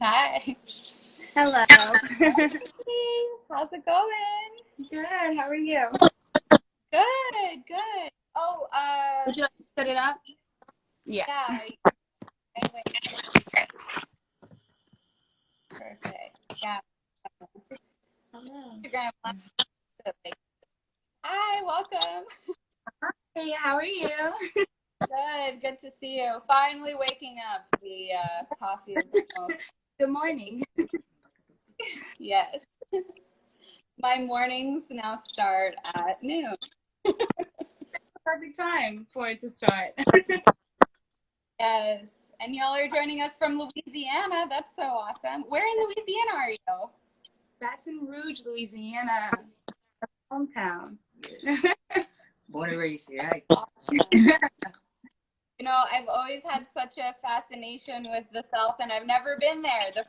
Hi. Hello. How's it going? Good. How are you? Good, good. Oh, Would you like to set it up? Yeah. yeah. Wait. Perfect. Yeah. Hello. Instagram Live. Hi, welcome. Hey, how are you? Good to see you. Finally waking up. The coffee is almost. Good morning. Yes. My mornings now start at noon. Perfect time for it to start. Yes. And y'all are joining us from Louisiana. That's so awesome. Where in Louisiana are you? Baton Rouge, Louisiana. Hometown. Born and raised here. Right? Awesome. You know, I've always had such a fascination with the South, and I've never been there. The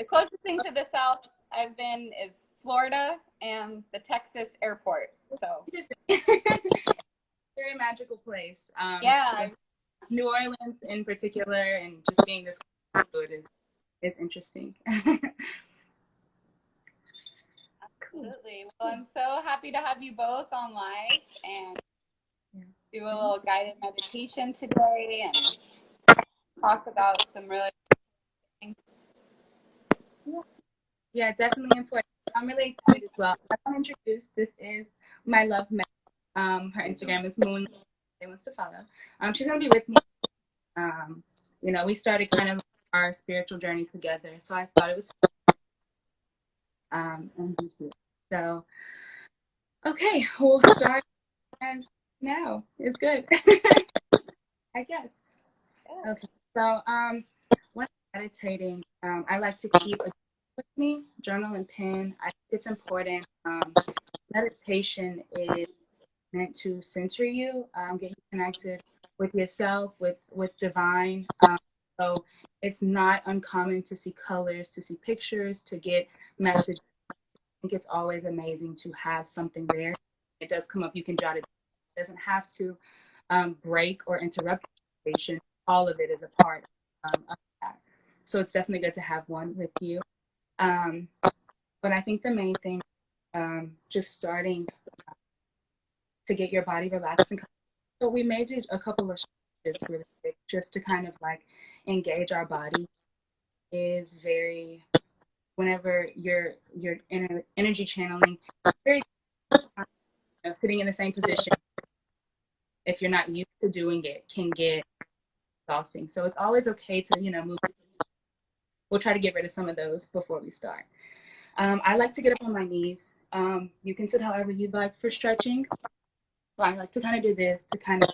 closest thing to the South I've been is Florida and the Texas airport. So, Very magical place. yeah, New Orleans in particular, and just being this good is interesting. Cool. absolutely. Well, I'm so happy to have you both on live and Yeah. do a little guided meditation today and talk about some really things. Yeah, definitely important. I'm really excited as well. I want to introduce. This is my love Meg. Her Instagram is Moon. They wants to follow. She's gonna be with me. Um, we started kind of our spiritual journey together, so I thought it was and so okay. We'll start as now. It's good, I guess. Yeah. Okay, so when I'm meditating, I like to keep a with me, journal and pen. I think it's important. Meditation is meant to center you, get you connected with yourself, with divine. So it's not uncommon to see colors, to see pictures, to get messages. I think it's always amazing to have something there. It does come up, you can jot it. It doesn't have to break or interrupt the conversation. All of it is a part of that. So it's definitely good to have one with you. Um, but I think the main thing, just starting to get your body relaxed and so we may do a couple of stretches really quick just to kind of like engage our body is very whenever you're energy channeling very sitting in the same position if you're not used to doing it can get exhausting. So it's always okay to move. We'll try to get rid of some of those before we start. I like to get up on my knees. You can sit however you'd like for stretching. So I like to kind of do this to kind of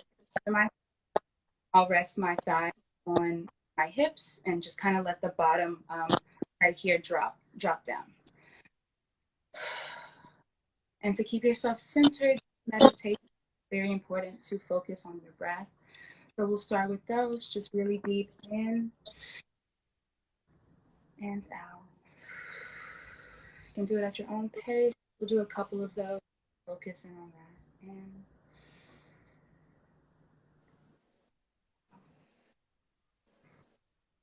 I'll rest my thigh on my hips and just kind of let the bottom right here drop down. And to keep yourself centered, meditation is very important to focus on your breath. So we'll start with those, just really deep in and out. You can do it at your own pace. We'll do a couple of those, focusing on that.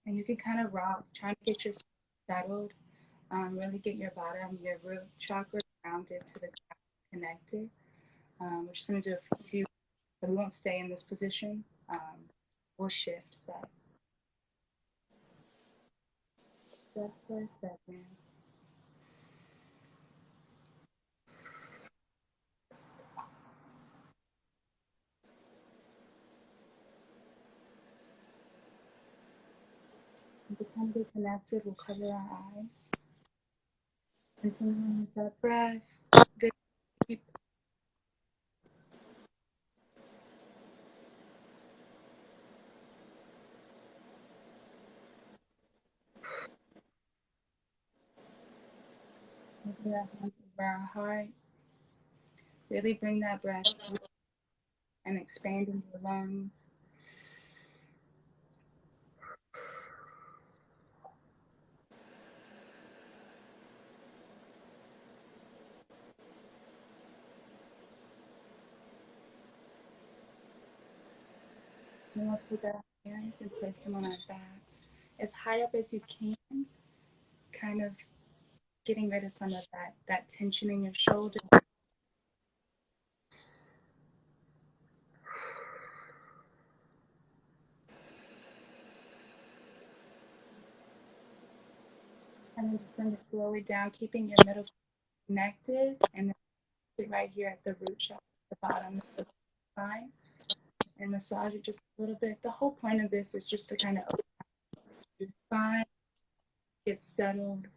And you can kind of rock, trying to get yourself settled, really get your bottom, your root chakra grounded to the ground, connected. We're just going to do a few, so we won't stay in this position. We'll shift back just for a second. And to kind of get connected, we'll cover our eyes. Continuing with that breath. Good. Keep. Moving our hands over our heart. Really bring that breath through and expanding your lungs. And we'll put our hands and place them on our backs. as high up as you can, kind of getting rid of some of that tension in your shoulders. And then just bring it slowly down, keeping your middle connected, and then sit right here at the root chakra, the bottom of the spine, and massage it just a little bit. The whole point of this is just to kind of open your spine, get settled.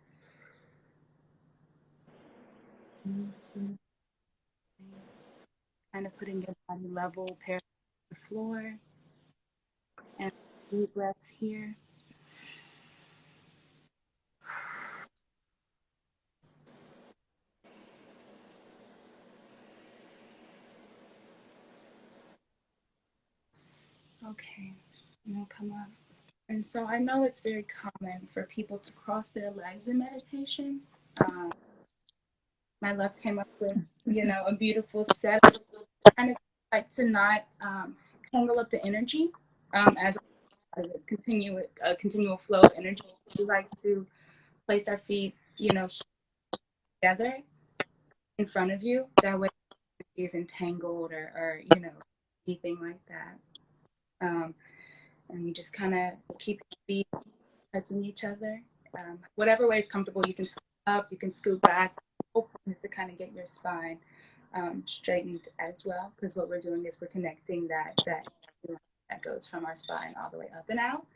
Kind of putting your body level, parallel to the floor, and deep breaths here. Okay, and we'll come up. And so I know it's very common for people to cross their legs in meditation. My left came up with, a beautiful set. Kind of like to not tangle up the energy as this continual flow of energy. We like to place our feet, together in front of you. That way it is entangled or anything like that. And you just kind of keep your feet touching each other. Whatever way is comfortable, you can scoot up, you can scoot back. The whole point is to kind of get your spine straightened as well, because what we're doing is we're connecting that goes from our spine all the way up and out.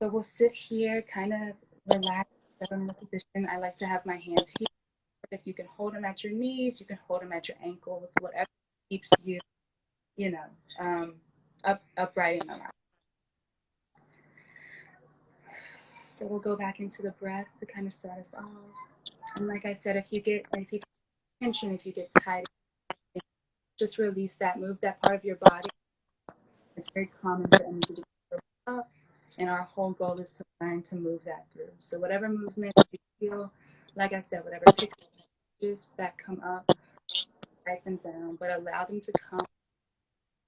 So we'll sit here, kind of relax, in the position. I like to have my hands here. If you can hold them at your knees, you can hold them at your ankles, whatever keeps you, upright and alive. So we'll go back into the breath to kind of start us off. And like I said, if you get tension, if you get tight, just release that, move that part of your body. It's very common for energy to go up, and our whole goal is to learn to move that through. So whatever movement you feel, like I said, whatever pictures that come up, write them down, but allow them to come.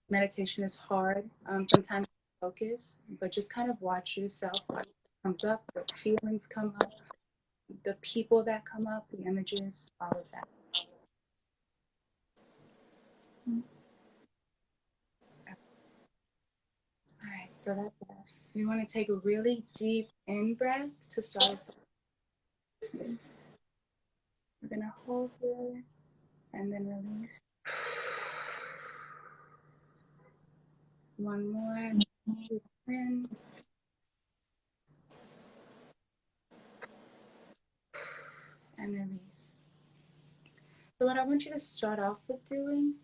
Meditation is hard. Sometimes focus, but just kind of watch yourself, watch what comes up, what feelings come up, the people that come up, the images, all of that. All right, so that's that. We want to take a really deep in breath to start us off. We're going to hold here and then release. One more. Breathe in. And release. So what I want you to start off with doing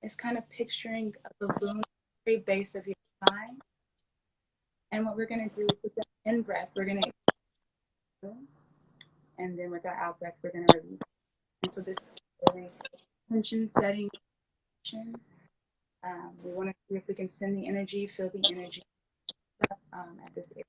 is kind of picturing a balloon at the very base of your spine. And what we're going to do with the in breath, we're going to, and then with our out breath, we're going to release. And so this is very tension setting. We want to see if we can send the energy, feel the energy at this area.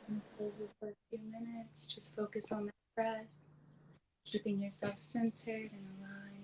And so for a few minutes, just focus on the breath, keeping yourself centered and aligned.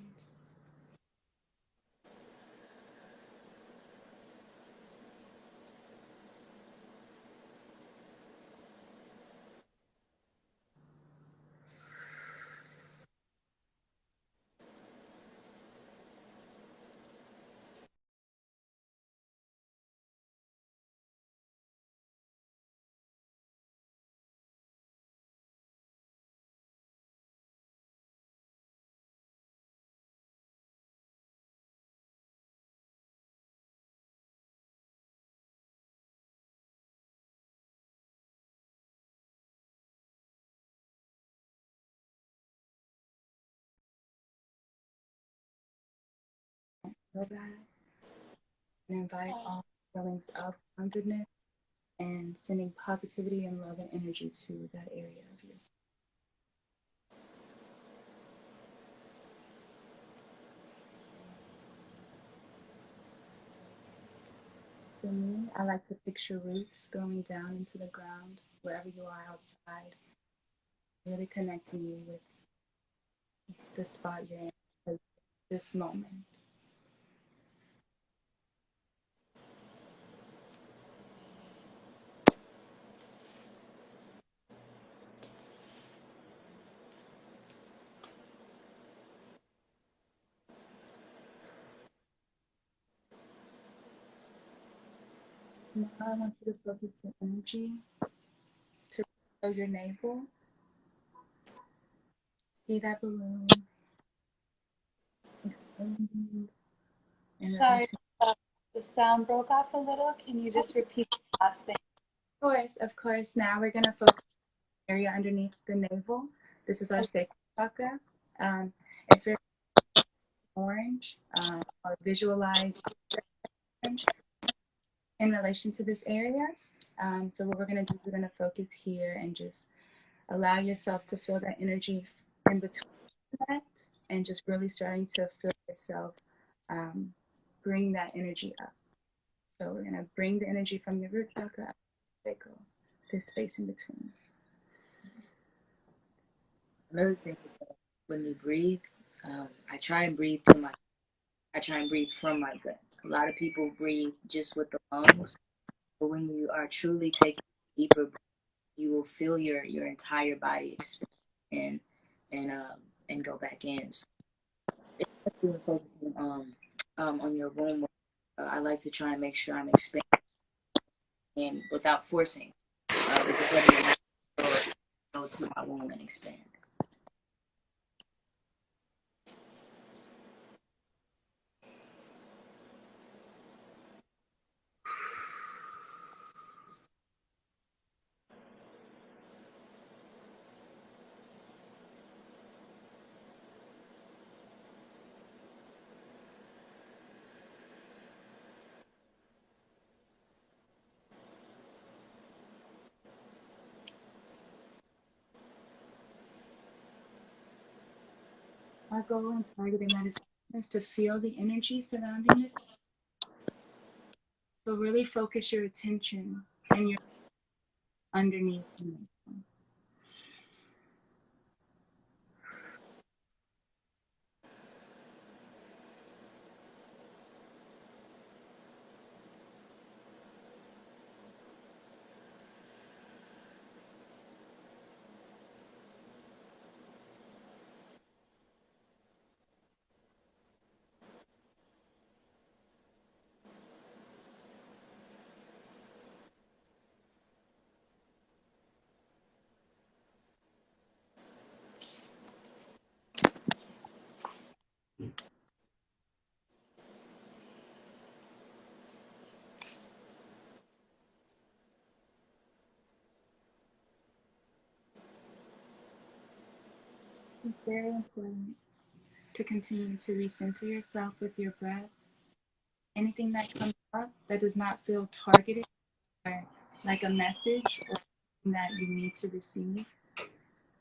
feel that and invite all feelings of groundedness and sending positivity and love and energy to that area of yourself. For me, I like to picture roots going down into the ground wherever you are outside, really connecting you with the spot you're in at this moment. Now I want you to focus your energy to below your navel. See that balloon expanding and Sorry, releasing. the sound broke off a little. Can you just repeat the last thing? Of course. Now we're going to focus on the area underneath the navel. This is our sacral chakra. It's very orange, or visualize orange in relation to this area. So what we're going to do, we're going to focus here and just allow yourself to feel that energy in between that and just really starting to feel yourself bring that energy up. So we're going to bring the energy from your root chakra up to the sacral, this space in between. Another thing is that when you breathe, I try and breathe from my gut. A lot of people breathe just with the lungs, but when you are truly taking deeper breaths, you will feel your entire body expand and go back in. So especially when focusing on your room, I like to try and make sure I'm expanding without forcing, just letting it go to my womb and expand. Our goal in targeted medicine is to feel the energy surrounding this. So really focus your attention and your underneath. It's very important to continue to recenter yourself with your breath. Anything that comes up that does not feel targeted or like a message or something that you need to receive,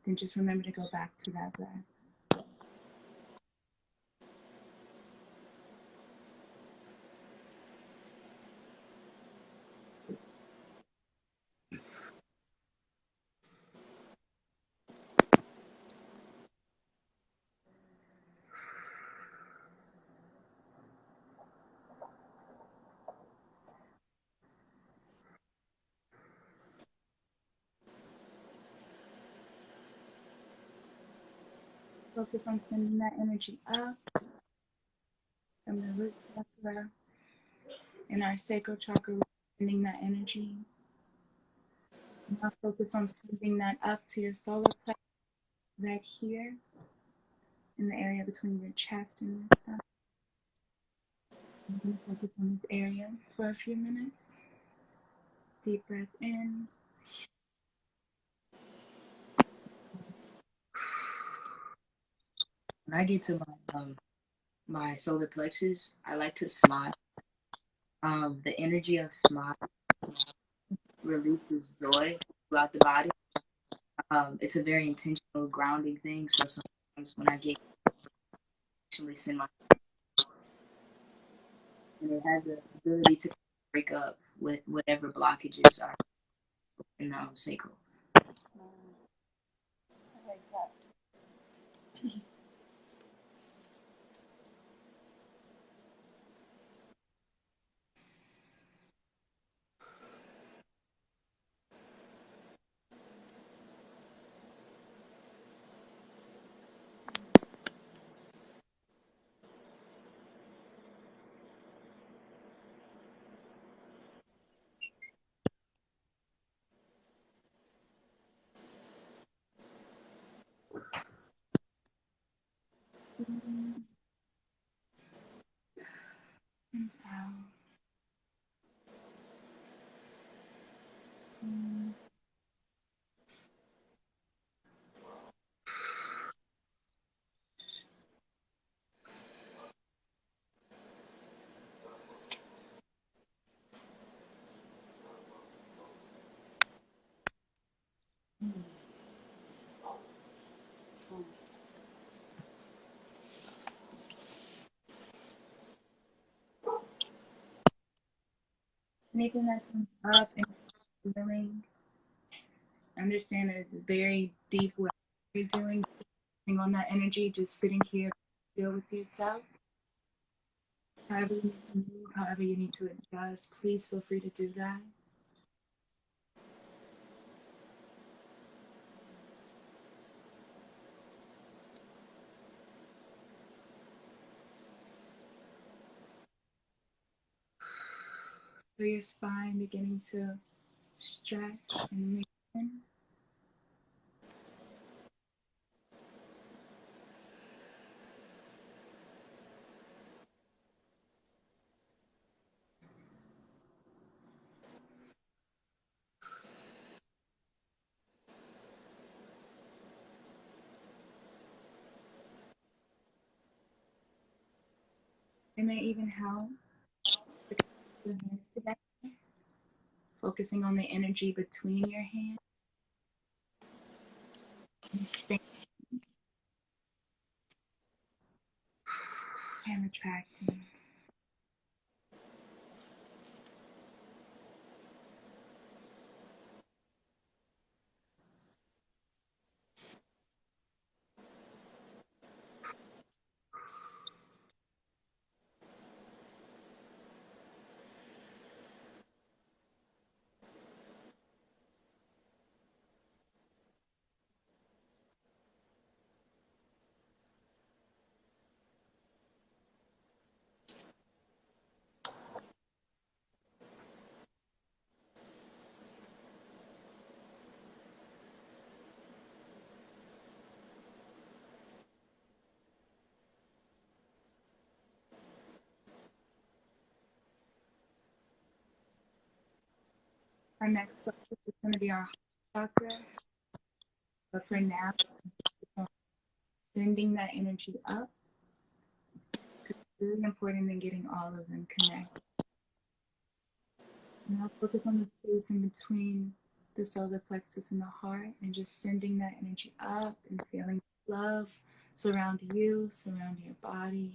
then just remember to go back to that breath. Focus on sending that energy up from the root chakra and our sacral chakra, sending that energy. Now focus on sending that up to your solar plexus right here in the area between your chest and your stomach. I'm going to focus on this area for a few minutes. Deep breath in. When I get to my solar plexus. I like to smile. The energy of smile releases joy throughout the body. It's a very intentional grounding thing. So sometimes when I get actually send my and it has the ability to break up with whatever blockages are in the sacral. I like that. In and out. In. Nice. Anything that comes up and feeling, understand that it's very deep what you're doing, focusing on that energy, just sitting here, still with yourself. However you need to move, however you need to adjust, please feel free to do that. Feel your spine beginning to stretch and lengthen. It may even help to put your hands together, focusing on the energy between your hands and retracting. Our next focus is going to be our heart chakra, but for now, sending that energy up. It's really important in getting all of them connected. Now focus on the space in between the solar plexus and the heart and just sending that energy up and feeling love surround you, surround your body.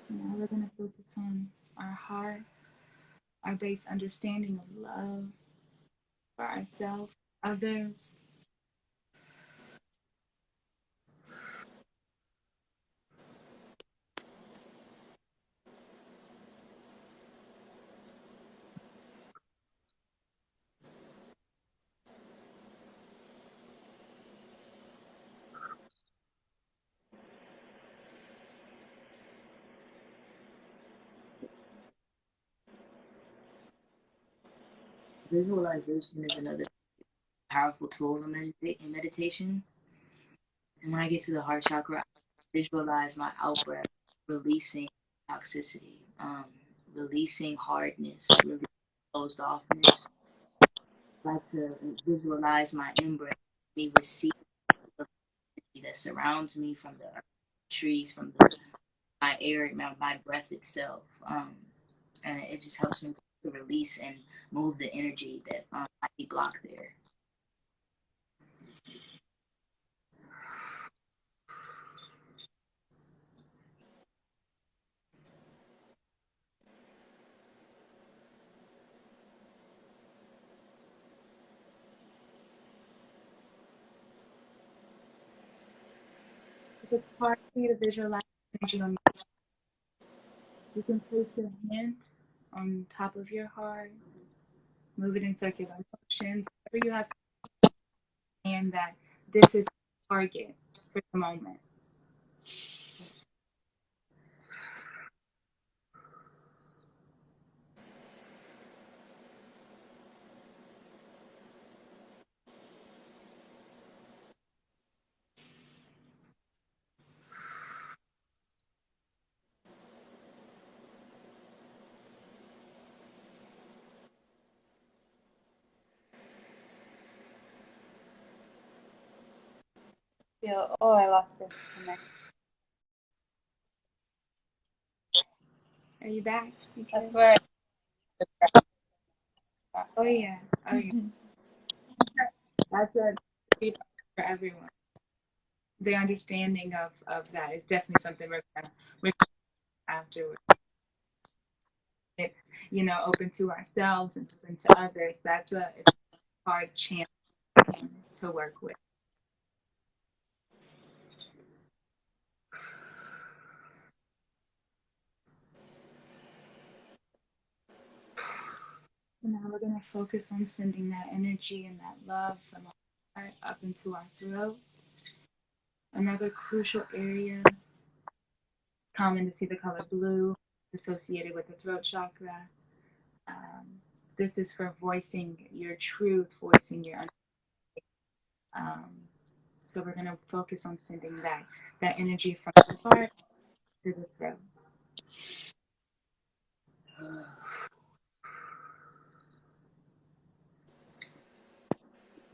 Now we're going to focus on our heart, our base understanding of love for ourselves, others. Visualization is another powerful tool in meditation. And when I get to the heart chakra, I visualize my out breath, releasing toxicity, releasing hardness, releasing closed offness. I like to visualize my in breath, me receiving the energy that surrounds me from the trees, from my air, my breath itself. And it just helps me to release and move the energy that might be blocked there. If it's hard for you to visualize energy on, you can place your hand on top of your heart, move it in circular motions, whatever you have, and that this is target for the moment. Feel, oh, I lost it. Are you back? Okay. That's where. Oh yeah. Oh yeah. That's a treat for everyone. The understanding of that is definitely something we're afterwards. It's, open to ourselves and open to others. It's a hard chance to work with. And now we're going to focus on sending that energy and that love from our heart up into our throat. Another crucial area, common to see the color blue associated with the throat chakra. This is for voicing your truth, voicing your so we're going to focus on sending that energy from the heart to the throat.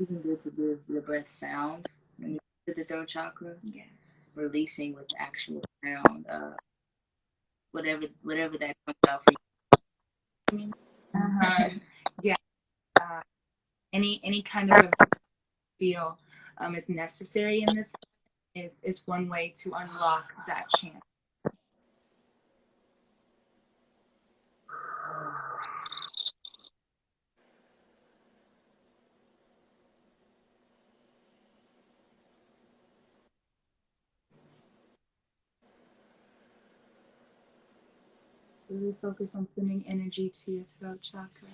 Even good to give the breath sound when you to the throat chakra. Yes. Releasing with the actual sound, whatever that comes out for you. Yeah. Any kind of feel is necessary in this is one way to unlock that chant. Really focus on sending energy to your throat chakra.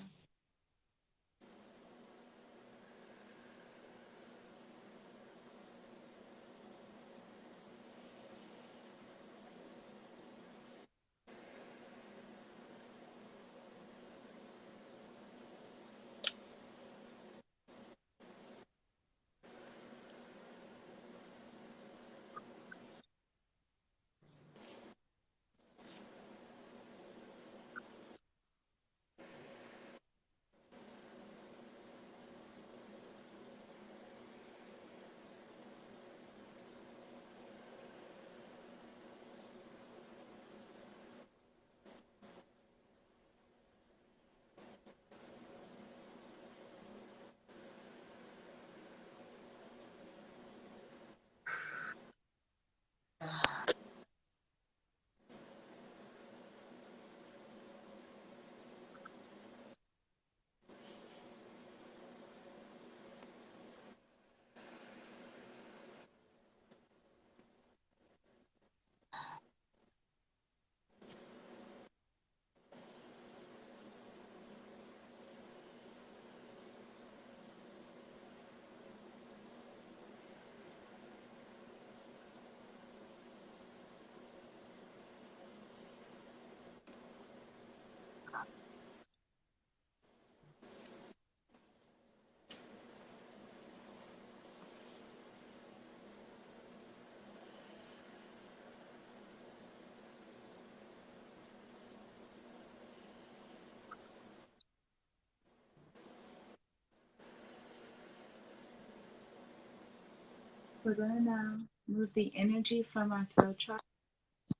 We're going to now move the energy from our throat chakra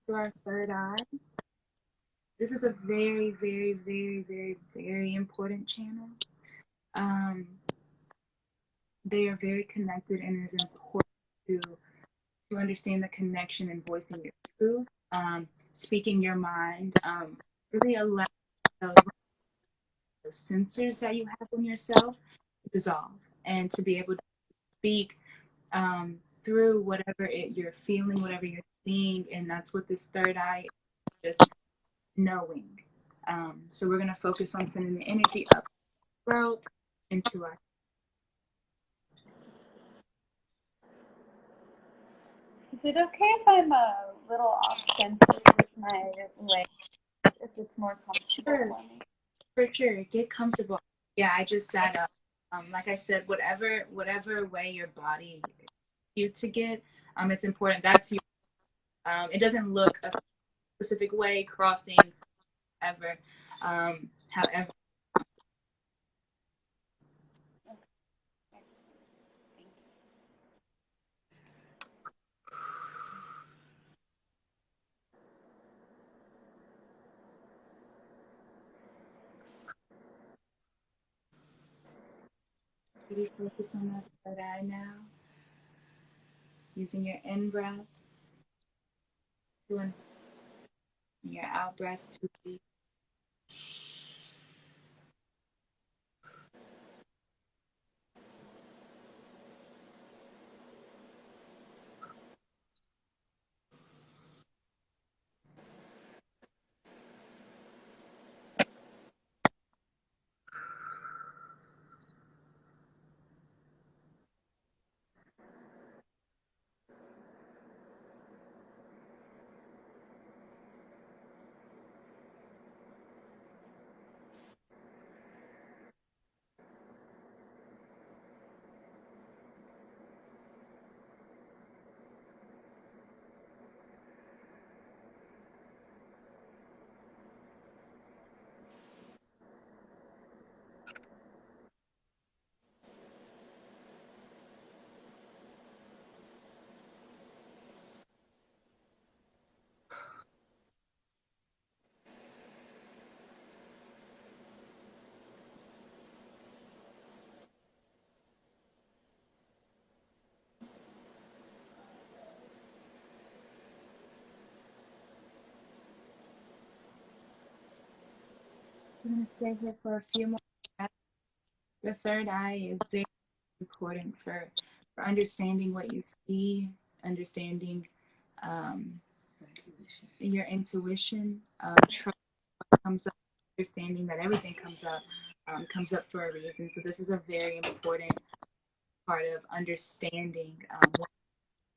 to our third eye. This is a very, very, very, very, very important channel. They are very connected, and it is important to understand the connection and voicing your truth, speaking your mind, really allow those sensors that you have in yourself to dissolve and to be able to speak through whatever you're feeling, whatever you're seeing, and that's what this third eye is, just knowing. So we're going to focus on sending the energy up the throat into our. Is it okay if I'm a little off center with my legs, if it's more comfortable for me? For sure, get comfortable. Yeah, I just sat up. Like I said, whatever way your body you to get, it's important. That's you. It doesn't look a specific way, crossing, ever. However, really focus on that third eye now. Using your in breath to in, your out breath to release. We're going to stay here for a few more breaths. The third eye is very important for understanding what you see, understanding your intuition, trust comes up, understanding that everything comes up for a reason. So this is a very important part of understanding what's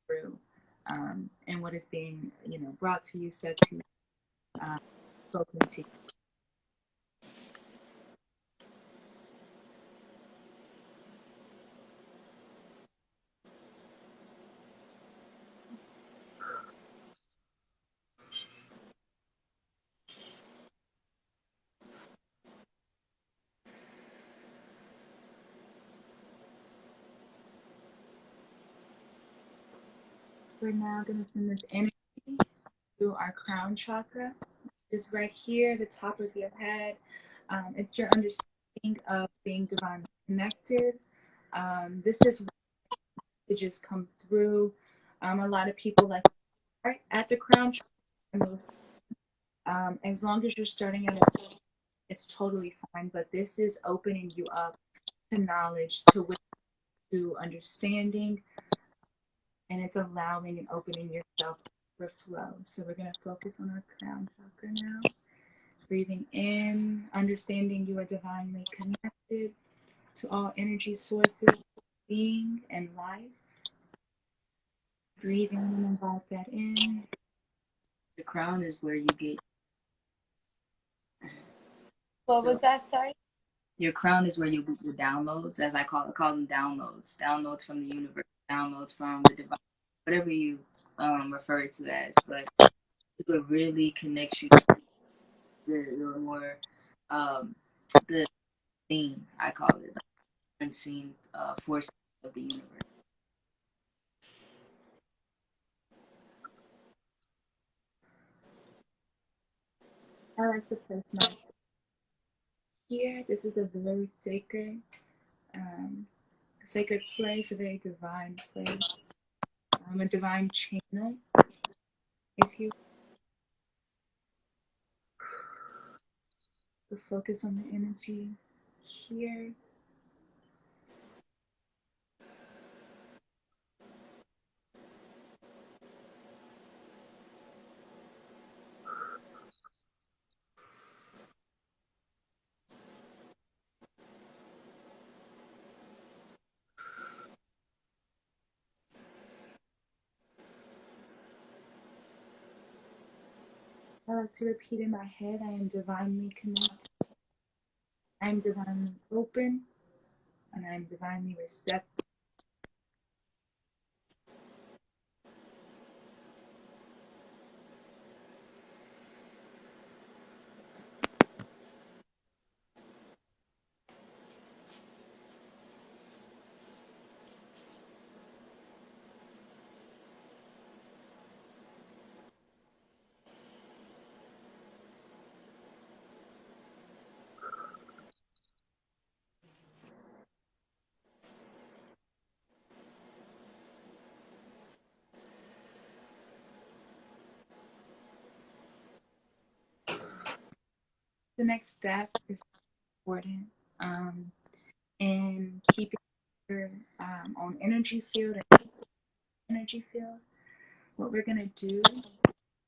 true and what is being, brought to you, said to you, spoken to you. We're now going to send this energy to our crown chakra, which is right here, the top of your head. It's your understanding of being divinely connected. This is to just come through. A lot of people like start at the crown chakra. As long as you're starting at it, it's totally fine. But this is opening you up to knowledge, to wisdom, to understanding, and it's allowing and opening yourself for flow. So we're going to focus on our crown chakra now. Breathing in, understanding you are divinely connected to all energy sources, being and life. Breathing and invite that in. The crown is where you get. What was that, sorry? Your crown is where you get your downloads, as I call them downloads. Downloads from the universe, downloads from the divine, whatever you refer to as. But it really connects you to the more the unseen, I call it, the unseen forces of the universe. I like to place my here. This is a very sacred place, a very divine place, a divine channel. If you focus on the energy here. I like to repeat in my head, I am divinely connected. I am divinely open, and I am divinely receptive. The next step is important in keeping your own energy field and energy field. What we're going to do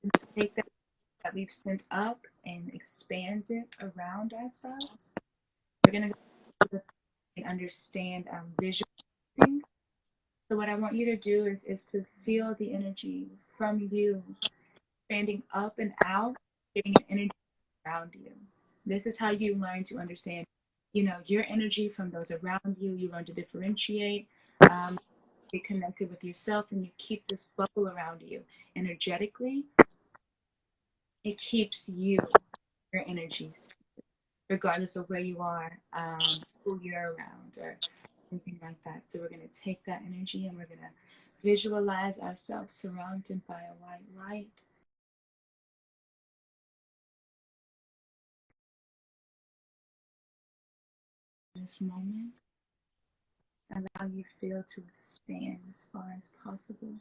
is take that we've sent up and expand it around ourselves. We're going to go and understand visualizing. So what I want you to do is to feel the energy from you expanding up and out, getting an energy around you. This is how you learn to understand, your energy from those around you. You learn to differentiate, get connected with yourself, and you keep this bubble around you. Energetically, it keeps your energies, regardless of where you are, who you're around, or anything like that. So we're going to take that energy and we're going to visualize ourselves surrounded by a white light. In this moment, allow your field to expand as far as possible.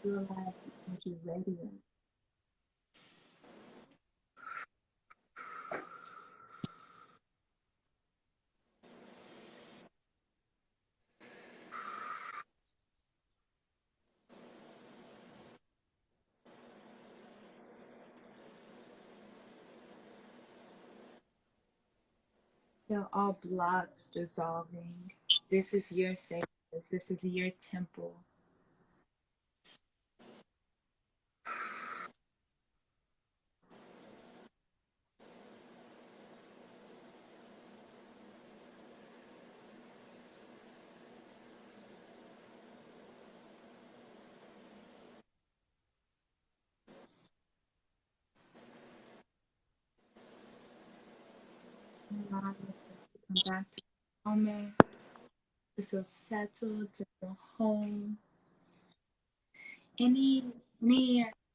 Realize the energy radiate. Feel all blocks dissolving. This is your safe place. This is your temple. Allow yourself to come back to the moment, to feel settled, to feel home. Any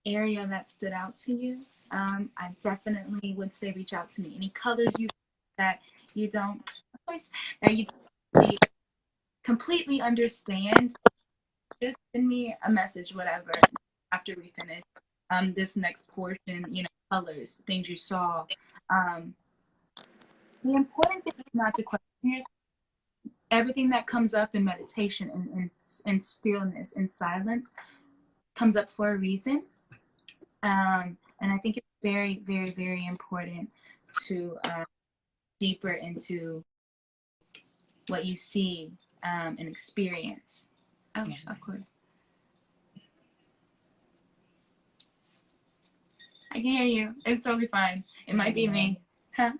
area that stood out to you, I definitely would say reach out to me. Any colors that you don't that you don't completely understand, just send me a message, whatever, after we finish this next portion. Colors, things you saw. The important thing is not to question yourself. Everything that comes up in meditation and stillness and silence comes up for a reason. And I think it's very, very, very important to deeper into what you see and experience. Oh, yeah. Of course. I can hear you. It's totally fine. It might be me. Huh?